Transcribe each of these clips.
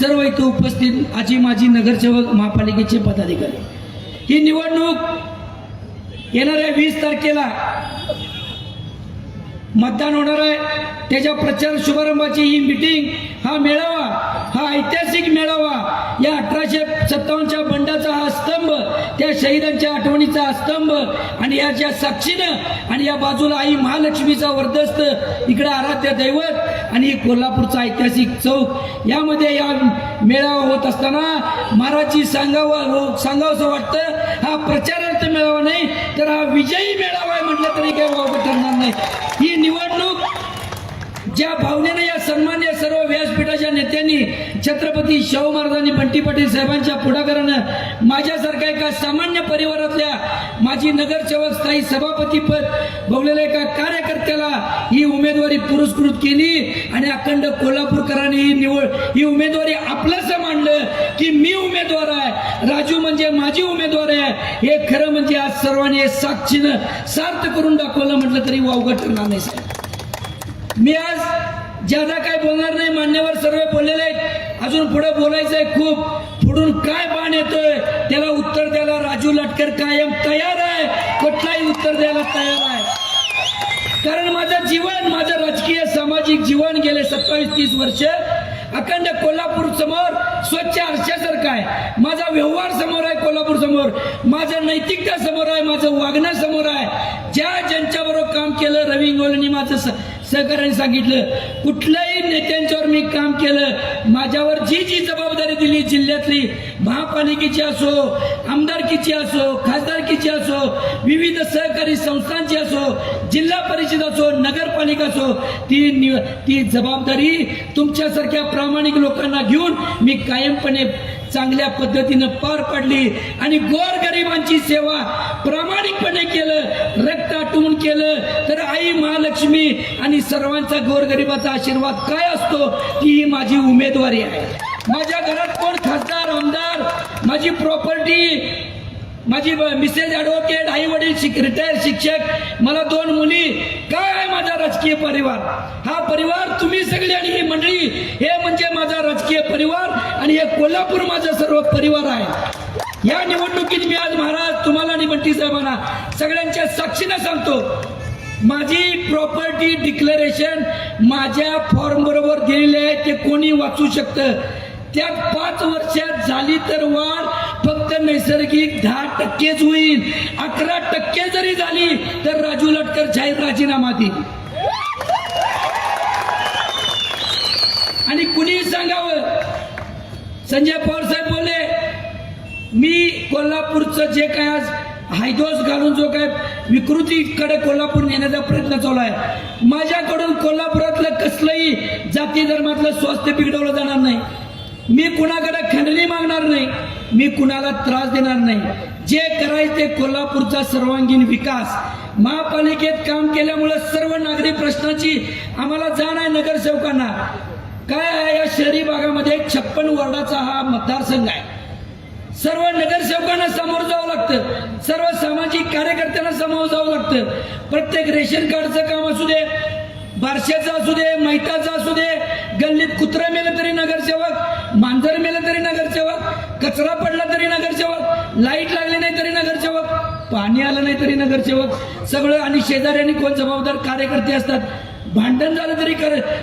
सर्व इथं उपस्थित आजी माजी नगरसेवक महापालिकेचे पदाधिकारी, ही निवडणूक येणाऱ्या 20 तारखेला मतदान होणार आहे. त्याच्या प्रचार शुभारंभाची ही मीटिंग, हा मेळावा, हा ऐतिहासिक मेळावा, या 1857च्या बंडाचा हा स्तंभ, त्या शहीदांच्या आठवणीचा हा स्तंभ, आणि याच्या साक्षीनं आणि या बाजूला आई महालक्ष्मीचा वर्धस्त इकडे आराध्य दैवत आणि कोल्हापूरचा ऐतिहासिक चौक, यामध्ये या मेळावा होत असताना महाराजची सांगावंसं वाटतं, हा प्रचारार्थ मेळावा नाही तर हा विजयी मेळावा आहे म्हटलं तरी काही वावगं ठरणार नाही. ही निवडणूक ज्या भावनेने या सन्मान्य सर्व व्यासपीठाच्या नेत्यांनी, छत्रपती शाहू महाराजांनी, बंटी पाटील साहेबांच्या पुढाकारानं माझ्यासारख्या एका सामान्य परिवारातल्या माजी नगरसेवक स्थायी सभापतीपद भोगलेल्या एका कार्यकर्त्याला ही उमेदवारी पुरस्कृत केली आणि अखंड कोल्हापूरकरांनी ही उमेदवारी आपलंसं मांडलं की मी उमेदवार आहे, राजू म्हणजे माझी उमेदवार आहे. हे खरं म्हणजे आज सर्वांनी साक्षीनं सार्थ करून दाखवलं म्हटलं तरी वावगं ठरणार नाही साहेब. मी आज ज्यादा काय बोलणार नाही, मान्यवर सर्व बोललेले आहेत. अजून पुढे बोलायचं आहे खूप. पुढून काय बाण येतोय त्याला उत्तर द्यायला राजू लटकर कायम तयार आहे, कुठलाही उत्तर द्यायला तयार आहे. कारण माझं जीवन, माझं राजकीय सामाजिक जीवन गेले 27-30 वर्ष अखंड कोल्हापूर समोर स्वच्छ आरशासारखं आहे. माझा व्यवहार समोर आहे कोल्हापूर समोर, माझं नैतिकता समोर आहे, माझं वागणं समोर आहे. ज्यांच्याबरोबर काम केलं, रवी इंगोलेंनी माझं सहकार्याने सांगितलं, कुठल्याही नेत्यांच्यावर मी काम केलं, माझ्यावर जी जबाबदारी दिली, जिल्ह्यातली महापालिकेची असो, आमदारकीची असो, खासदारकीची असो, विविध सहकारी संस्थांची असो, जिल्हा परिषद असो, नगरपालिका असो, ती जबाबदारी तुमच्यासारख्या प्रामाणिक लोकांना घेऊन मी कायमपणे चांगल्या पद्धतीनं पार पाडली आणि गोरगरिबांची सेवा प्रामाणिकपणे केलं, रक्त आटवून केलं. तर आई महालक्ष्मी आणि सर्वांचा गोरगरिबाचा आशीर्वाद काय असतो ही माझी उमेदवारी आहे. माझ्या घरात कोण खासदार, आमदार, माझी प्रॉपर्टी, माझी मिसेस ॲडव्होकेट, आई वडील रिटायर शिक्षक, मला 2 मुली, काय आहे माझा राजकीय परिवार. हा परिवार तुम्ही सगळे आणि ही मंडळी, हे म्हणजे माझा राजकीय परिवार आणि हे कोल्हापूर माझा सर्व परिवार आहे. या निवडणुकीत मी आज महाराज तुम्हाला आणि बंटी साहेबांना सगळ्यांच्या साक्षीनं सांगतो, माझी प्रॉपर्टी डिक्लेरेशन माझ्या फॉर्म बरोबर दिलेले आहे, ते कोणी वाचू शकतं. त्यात 5 वर्षात झाली तर वाढ फक्त नैसर्गिक 10% होईल. 11% जरी झाली तर राजू लटकर जाहीर राजीनामा देईल. आणि कुणी सांगावं, संजय पवार साहेब बोलले, मी कोल्हापूरचं जे काय आज हायदोस घालून जो काय विकृतीकडे कोल्हापूर नेण्याचा प्रयत्न चालू आहे, माझ्याकडून कोल्हापुरातलं कसलंही जाती धर्मातलं स्वास्थ्य बिघडवलं जाणार नाही. मी कुणाकडे खंडणी मागणार नाही, मी कुणाला त्रास देणार नाही. जे करायचे ते कोल्हापूरचा सर्वांगीण विकास. महापालिकेत काम केल्यामुळे सर्व नागरी प्रश्नाची आम्हाला जाण आहे. नगरसेवकांना काय आहे, या शहरी भागामध्ये 56 वॉर्डाचा हा मतदारसंघ आहे. सर्व नगरसेवकांना समोर जावं लागतं, सर्व सामाजिक कार्यकर्त्यांना समोर जावं लागतं. प्रत्येक रेशन कार्डचं काम असू दे, बारशाचं असू दे, मैताचं असू दे, गल्लीत कुत्रं मेलं तरी नगरसेवक, मांजर मेलं तरी नगरसेवक, कचरा पडला तरी नगरसेवक, लाईट लागली नाही तरी नगरसेवक, पाणी आलं नाही तरी नगरसेवक, सगळं. आणि शेजाऱ्यांनी कोण जबाबदार कार्यकर्ते असतात, भांडण झालं तरी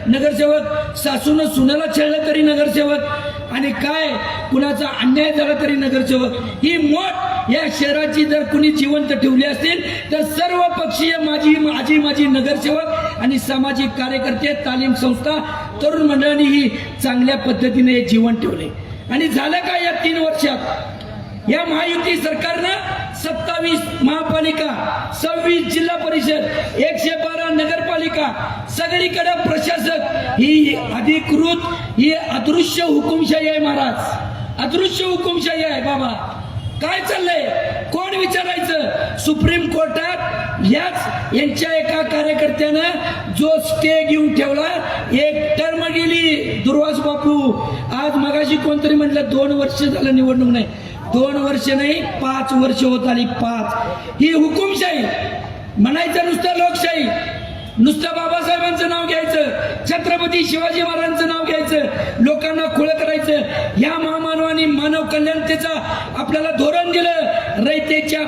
नगरसेवक, सासूनं सुनाला छेडलं तरी नगरसेवक, आणि काय कुणाचा अन्याय झाला तरी नगरसेवक. ही मोठ या शहराची जर कुणी जिवंत ठेवली असतील तर सर्व पक्षीय माझी नगरसेवक आणि सामाजिक कार्यकर्ते, तालीम संस्था, तरुण मंडळांनी ही चांगल्या पद्धतीने जीवन ठेवले. आणि झालं काय या 3 वर्षात, या महायुती सरकारनं 27 महापालिका, 26 जिल्हा परिषद, 112 नगरपालिका, सगळीकडे प्रशासक, ही अधिकृत, ही अदृश्य हुकुमशाही आहे महाराज, अदृश्य हुकुमशाही आहे. बाबा काय चाललंय, कोण विचारायचं. सुप्रीम कोर्टात यांच्या एका कार्यकर्त्यानं जो स्टे घेऊन ठेवला, 1 टर्म गेली, दुर्वास बापू. आज मगाशी कोणतरी म्हटलं 2 वर्ष झालं निवडणूक नाही, 2 वर्ष नाही 5 वर्ष होत आली. 5 ही हुकुमशाही म्हणायचं, नुसतं लोकशाही, नुसतं बाबासाहेबांचं नाव घ्यायचं, छत्रपती शिवाजी महाराजांचं नाव घ्यायचं, लोकांना खुलं करायचं. असतं. या महामानवाने मानव कल्याणतेचा आपल्याला धोरण दिलं. रयतेच्या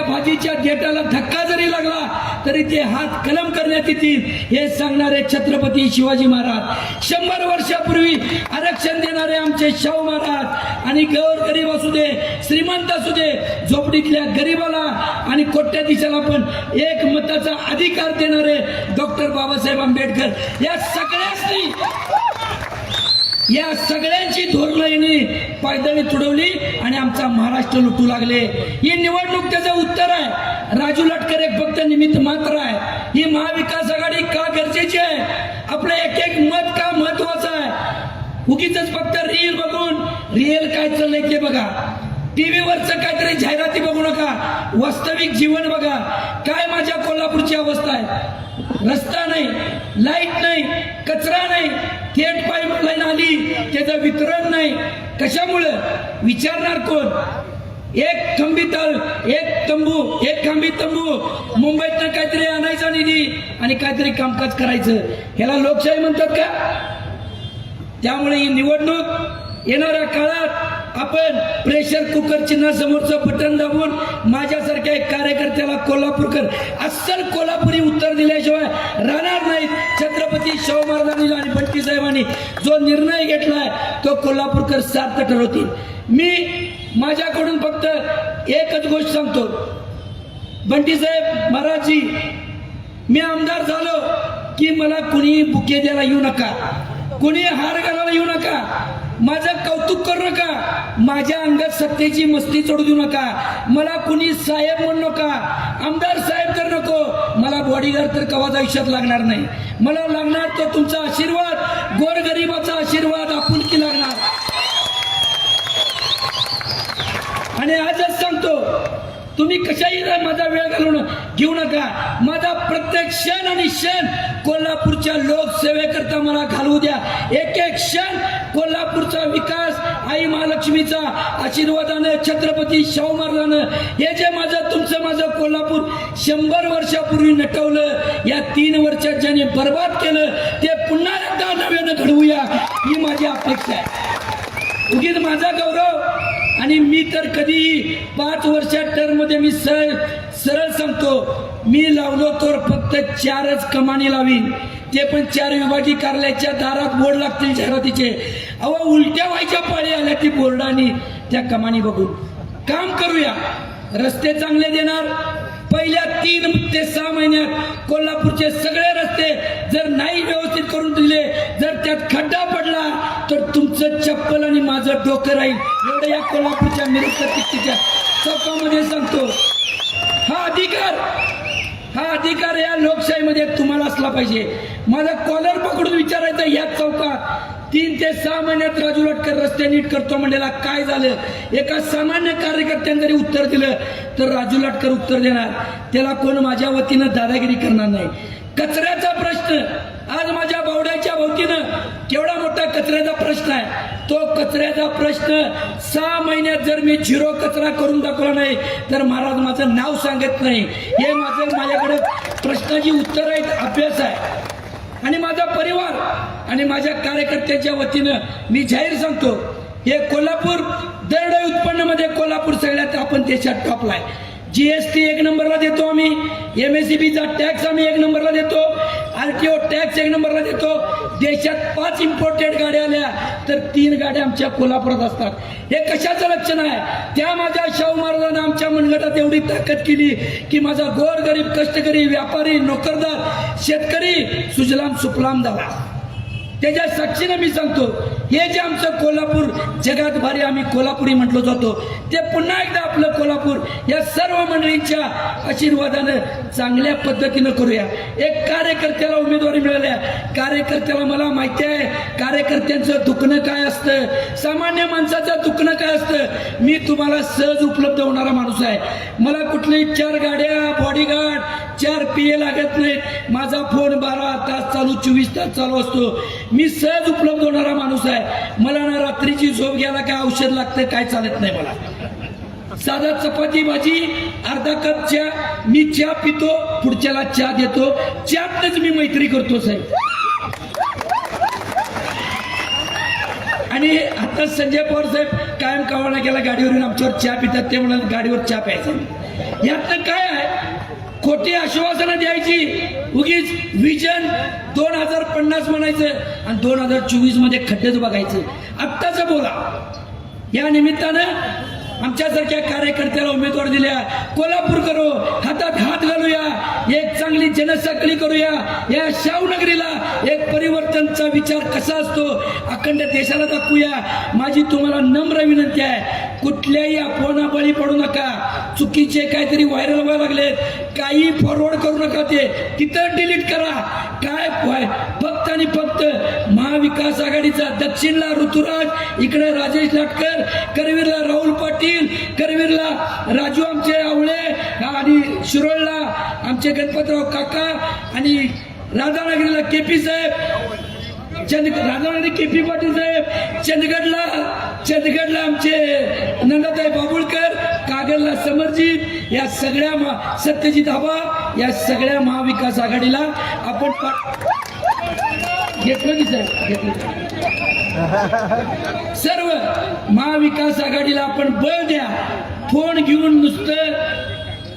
भाजीच्या देठाला धक्का जरी लागला तरी ते हात कलम करण्यात येतील हे सांगणारे छत्रपती शिवाजी महाराज. 100 वर्षापूर्वी आरक्षण देणारे आमचे शाहू महाराज आणि गरीब असू दे श्रीमंत असू दे झोपडीतल्या गरीबाला आणि कोट्याधीशाला पण एक मताचा अधिकार देणारे डॉक्टर बाबासाहेब आंबेडकर या सगळ्यांची धोरणं पायदळी तुडवली आणि आमचा महाराष्ट्र लुटू लागले. ही निवडणूक त्याचं उत्तर आहे. राजू लटकर एक फक्त निमित्त मात्र आहे. ही महाविकास आघाडी का गरजेची आहे, आपलं एक एक मत का महत्वाचं आहे. उगीच फक्त रील बघून रिअल काय चाललंय ते बघा. टीव्हीवरचं काहीतरी जाहिराती बघू नका. वास्तविक जीवन बघा. काय माझ्या कोल्हापूरची अवस्था आहे. रस्ता नाही, लाईट नाही, कचरा नाही, थेट पाईपलाईन आली त्याचं वितरण नाही. कशामुळं विचारणार कोण. एक खांबी तंबू मुंबईतनं काहीतरी आणायचा निधी आणि काहीतरी कामकाज करायचं, ह्याला लोकशाही म्हणतात का. त्यामुळे ही निवडणूक येणाऱ्या काळात आपण प्रेशर कुकर चिन्ह समोरचं बटन दाबून माझ्यासारख्या एक कार्यकर्त्याला कोल्हापूरकर अस्सल कोल्हापुरी उत्तर दिल्याशिवाय राहणार नाहीत. छत्रपती शाहू महाराजांनी आणि बंटी साहेबांनी जो निर्णय घेतलाय तो कोल्हापूरकर सार्थ ठरवतील. मी माझ्याकडून फक्त एकच गोष्ट सांगतो. बंटी साहेब महाराजजी, मी आमदार झालो की मला कुणी बुके द्यायला येऊ नका, कुणी हार घालायला येऊ नका, माझं कौतुक करू नका, माझ्या अंगात सत्तेची मस्ती चढू देऊ नका, मला कुणी साहेब म्हणू नका, आमदार साहेब तर नको, मला बॉडीगार्ड तर कवाच आयुष्यात लागणार नाही. मला लागणार तो तुमचा आशीर्वाद, गोरगरिबाचा आशीर्वाद, आपुलकी लागणार. आणि आजच सांगतो, तुम्ही कशाही माझा वेळ घालवून घेऊ नका. माझा प्रत्येक क्षण आणि क्षण कोल्हापूरच्या लोकसेवेकरता मला घालवू द्या. एक एक क्षण कोल्हापूरचा विकास आई महालक्ष्मीचा आशीर्वादानं, छत्रपती शाहू महाराजानं हे जे माझं कोल्हापूर 100 वर्षापूर्वी नटवलं, या 3 वर्षात ज्याने बर्बाद केलं ते पुन्हा एकदा नव्यानं घडवूया ही माझी अपेक्षा आहे. उगीच माझा गौरव. आणि मी तर कधीही 5 वर्षात टर्म मध्ये मी सरळ सांगतो, मी लावलो तर फक्त 4च कमानी लावीन, ते पण 4 विभागीय कार्यालयाच्या दारात बोर्ड लागतील जाहिरातीचे. अहो उलट्या व्हायच्या पाळी आल्या ती बोर्डानी त्या कमानी बघून. काम करूया, रस्ते चांगले देणार. पहिल्या 3 ते 6 महिन्यात कोल्हापूरचे सगळे रस्ते जर नाही व्यवस्थित करून दिले, जर त्यात खड्डा पडला तर तुमचं चप्पल आणि माझं डोकं राहील, एवढं या कोल्हापूरच्या मिरजच्या चौकामध्ये सांगतो. हा अधिकार या लोकशाहीमध्ये तुम्हाला असला पाहिजे. माझा कॉलर पकडून विचारायचं या चौकात 3 ते 6 महिन्यात राजू लटकर रस्ते नीट करतो म्हणलेला काय झालं. एका सामान्य कार्यकर्त्याने जरी उत्तर दिलं तर राजू लटकर उत्तर देणार, त्याला कोण माझ्या वतीनं दादागिरी करणार नाही. कचऱ्याचा प्रश्न आज माझ्या बावड्याच्या भोवतीनं केवढा मोठा कचऱ्याचा प्रश्न आहे. तो कचऱ्याचा प्रश्न 6 महिन्यात जर मी 0 कचरा करून दाखवला नाही तर महाराज माझं नाव सांगत नाही. हे माझ्याकडे प्रश्नाची उत्तर आहेत, अभ्यास आहे. आणि माझा परिवार आणि माझ्या कार्यकर्त्यांच्या वतीनं मी जाहीर सांगतो, हे कोल्हापूर दरडोई उत्पन्नामध्ये कोल्हापूर सगळ्यात आपण देशात टॉपला आहे. जीएसटी 1 नंबरला देतो आम्ही, एमएससीबीचा टॅक्स आम्ही 1 नंबरला देतो, आरटीओ टॅक्स 1 नंबरला देतो. देशात 5 इम्पोर्टेड गाड्या आल्या तर 3 गाड्या आमच्या कोल्हापुरात असतात. हे कशाचं लक्षण आहे. त्या माझ्या शाहू महाराजांना आमच्या मनगटात एवढी ताकद केली की माझा गोरगरीब कष्टकरी व्यापारी नोकरदार शेतकरी सुजलाम सुफलाम झाला. त्याच्या साक्षीने मी सांगतो, हे जे आमचं कोल्हापूर जगात भारी आम्ही कोल्हापुरी म्हटलो जातो, ते पुन्हा एकदा आपलं कोल्हापूर या सर्व मंडळींच्या आशीर्वादानं चांगल्या पद्धतीनं करूया. एक कार्यकर्त्याला उमेदवारी मिळाल्या, कार्यकर्त्याला मला माहिती आहे कार्यकर्त्यांचं दुखणं काय असतं, सामान्य माणसाचं दुखणं काय असतं. मी तुम्हाला सहज उपलब्ध होणारा माणूस आहे. मला कुठल्याही 4 गाड्या, बॉडीगार्ड, 4 PA लागत नाहीत. माझा फोन 12 तास चालू, 24 तास चालू असतो. मी सहज उपलब्ध होणारा माणूस आहे. मला ना रात्रीची झोप घ्यायला काय औषध लागतं काय चालत नाही. मला साधा चपाती भाजी, अर्धा कप चहा, मी चहा पितो, पुढच्याला चहा देतो, चहातच मी मैत्री करतो साहेब. आणि आता संजय पवार साहेब कायम कावाना केला गाडीवर येऊन आमच्यावर चहा पितात, ते म्हणाले गाडीवर चहा प्यायचा. यातनं काय आहे, खोटी आश्वासनं द्यायची, उगीच विजन 2050 म्हणायचं आणि 2024 मध्ये खड्डेच बघायचं. आत्ताच बोला. या निमित्तानं आमच्यासारख्या कार्यकर्त्याला उमेदवार दिल्या, कोल्हापूर करो, हातात हात घालूया, एक चांगली जनसाखळी करूया. या शाहूनगरीला एक परिवर्तनचा विचार कसा असतो अखंड देशाला दाखवूया. माझी तुम्हाला नम्र विनंती आहे, कुठल्याही अफवांना बळी पडू नका. चुकीचे काहीतरी व्हायरल व्हायला लागले, काही फॉरवर्ड करू नका, ते तिथं डिलीट करा. काय फक्त आणि फक्त महाविकास आघाडीचा दक्षिणला ऋतुराज, इकडे राजेश लाटकर, करवीरला राहुल पाटील, करवीरला राजू आमचे आवळे आणि शिरोळला आमचे गणपतराव काका आणि राधानगरीला केपी साहेब, राधानगरी केपी पाटील साहेब, चंदगडला आमचे नंदाताई बाबुळकर, कागलला समरजीत, या सगळ्या सत्यजित हवा, या सगळ्या महाविकास आघाडीला आपण घेतलं की साहेब घेतलं. सर्व महाविकास आघाडीला आपण बळ द्या. फोन घेऊन नुसतं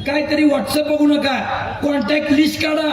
काहीतरी व्हॉट्सअप बघू नका, कॉन्टॅक्ट लिस्ट काढा.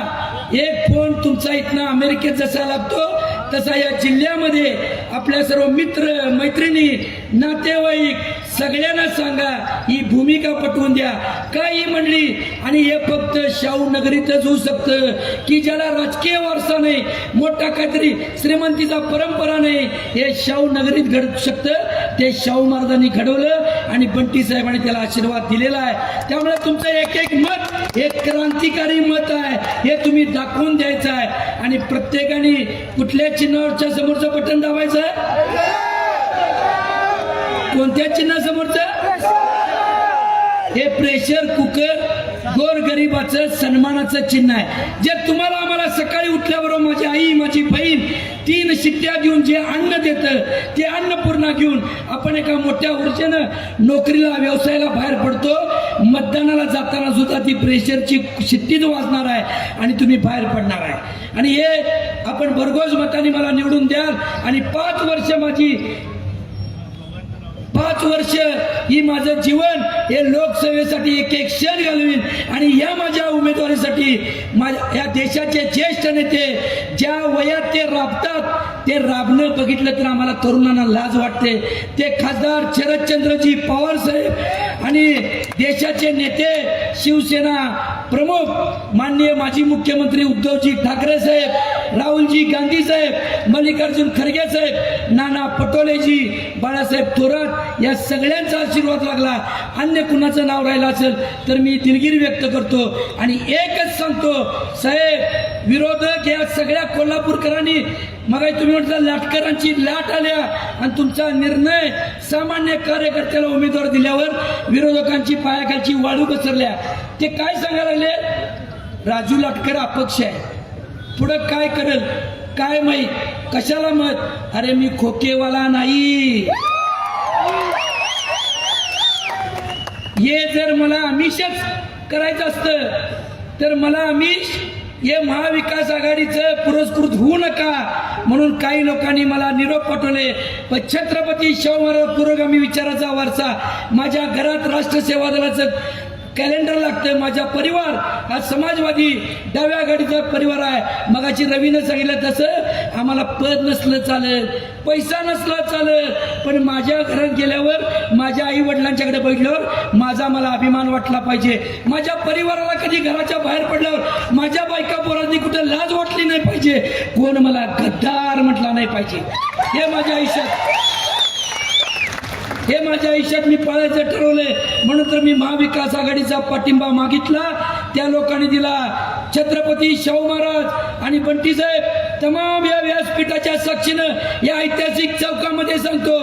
एक फोन तुमचा इथनं अमेरिकेत जसा लागतो तसा या जिल्ह्यामध्ये आपल्या सर्व मित्र मैत्रिणी नातेवाईक सगळ्यांना सांगा, ही भूमिका पटवून द्या. काही म्हणली आणि हे फक्त शाहू नगरीतच होऊ शकतं की ज्याला राजकीय वारसा नाही, मोठा काहीतरी श्रीमंतीचा परंपरा नाही, हे शाहू नगरीत घडू शकतं. ते शाहू महाराजांनी घडवलं आणि बंटी साहेबांनी त्याला आशीर्वाद दिलेला आहे. त्यामुळे तुमचं एक मत एक क्रांतिकारी मत आहे, हे तुम्ही दाखवून द्यायचं आहे. आणि प्रत्येकाने कुठल्या चिन्हावरच्या समोरचं बटन दाबायचं आहे, कोणत्या चिन्हासमोरचं, हे प्रेशर कुकर गोरगरिबाचं सन्मानाचं चिन्ह आहे. जे तुम्हाला आम्हाला सकाळी उठल्याबरोबर माझी आई माझी बहीण 3 शिट्ट्या देऊन जे अन्न देतं, ते अन्नपूर्णा घेऊन आपण एका मोठ्या ऊर्जेनं नोकरीला व्यवसायाला बाहेर पडतो. मतदानाला जाताना सुद्धा ती प्रेशरची शिट्टीच वाजणार आहे आणि तुम्ही बाहेर पडणार आहे. आणि हे आपण भरघोस मताने मला निवडून द्याल आणि 5 वर्ष ही माझं जीवन हे लोकसेवेसाठी एक क्षण घालवीन. आणि या माझ्या उमेदवारीसाठी माझ्या या देशाचे ज्येष्ठ नेते ज्या वयात ते राबतात, ते राबणं बघितलं तर आम्हाला तरुणांना लाज वाटते. ते खासदार शरदचंद्रजी पवार साहेब आणि देशाचे नेते शिवसेना प्रमुख माननीय माजी मुख्यमंत्री उद्धवजी ठाकरे साहेब, राहुलजी गांधी साहेब, मल्लिकार्जुन खरगे साहेब, नाना पटोलेजी, बाळासाहेब थोरात, या सगळ्यांचा आशीर्वाद लागला. अन्य कुणाचं नाव राहिलं असेल तर मी दिलगिरी व्यक्त करतो. आणि एकच सांगतो साहेब, विरोधक या सगळ्या कोल्हापूरकरांनी मग तुम्ही म्हटलं लाटकरांची लाट आल्या आणि तुमचा निर्णय सामान्य कार्यकर्त्याला उमेदवार दिल्यावर विरोधकांची पायाखालची वाळू घसरल्या. ते काय सांगायला लागले, राजू लाटकर अपक्ष आहे, पुढं काय करेल काय माहित, कशाला मत. अरे मी खोकेवाला नाही. हे जर मला आमिषच करायचं असतं तर मला आमिष हे महाविकास आघाडीचं पुरस्कृत होऊ नका म्हणून काही लोकांनी मला निरोप पाठवले. पण छत्रपती शाहू महाराज पुरोगामी विचाराचा वारसा, माझ्या घरात राष्ट्रसेवा दलाचं कॅलेंडर लागतं. माझा परिवार हा समाजवादी डाव्या आघाडीचा परिवार आहे. मगाची रवीनं सांगितलं तसं आम्हाला पद नसलं चालेल, पैसा नसला चालेल, पण माझ्या घरात गेल्यावर माझ्या आई वडिलांच्याकडे बघितल्यावर माझा मला अभिमान वाटला पाहिजे. माझ्या परिवाराला कधी घराच्या बाहेर पडल्यावर माझ्या बायका पोरांनी कुठं लाज वाटली नाही पाहिजे, कोण मला गद्दार म्हटला नाही पाहिजे. हे माझ्या आयुष्यात मी पाळायचं ठरवलंय. म्हणून तर मी महाविकास आघाडीचा पाठिंबा मागितला, त्या लोकांनी दिला. छत्रपती शाहू महाराज आणि बंटी साहेब तमाम या व्यासपीठाच्या साक्षीनं या ऐतिहासिक चौकामध्ये सांगतो,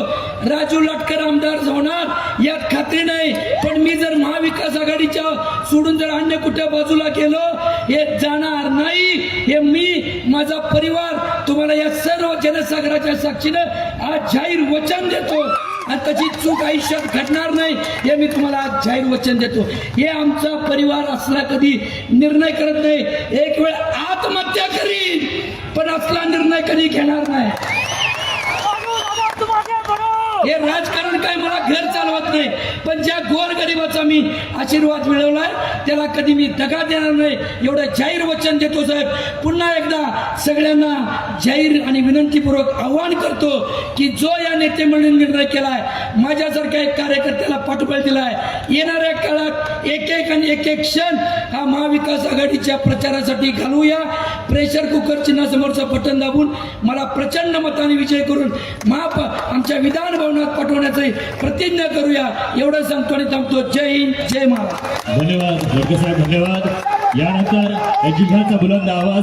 राजू लाटकर आमदार होणार यात खात्री नाही. पण मी जर महाविकास आघाडीच्या सोडून जर अन्य कुठल्या बाजूला गेलो हे जाणार नाही. हे मी माझा परिवार तुम्हाला या सर्व जनसागराच्या साक्षीनं आज जाहीर वचन देतो आणि त्याची चूक आयुष्यात घडणार नाही हे मी तुम्हाला आज जाहीर वचन देतो. हे आमचा परिवार असला कधी निर्णय करत नाही. एक वेळ आत्महत्या करीन पण असला निर्णय कधी घेणार नाही. हे राजकारण काय मला घर चालवत नाही, पण ज्या गोरगरिबाचा मी आशीर्वाद मिळवलाय त्याला कधी मी दगा देणार नाही एवढं जाहीर वचन देतो साहेब. पुन्हा एकदा सगळ्यांना जाहीर आणि विनंतीपूर्वक आवाहन करतो की जो या नेते मंडळींनी निर्णय केलाय, माझ्यासारख्या एक कार्यकर्त्याला पाठबळ दिलाय, येणाऱ्या काळात एक एक आणि एक एक क्षण हा महाविकास आघाडीच्या प्रचारासाठी घालूया. प्रेशर कुकर चिन्हासमोरचं बटन दाबून मला प्रचंड मताने विजय करून आमच्या विधान भवनात पाठवण्याची प्रतिज्ञा करूया. एवढं सांगतो आणि थांबतो. जय हिंद, जय महाराष्ट्र. धन्यवाद जोडके साहेब, धन्यवाद. यानंतर जिल्ह्याचा बुलंद आवाज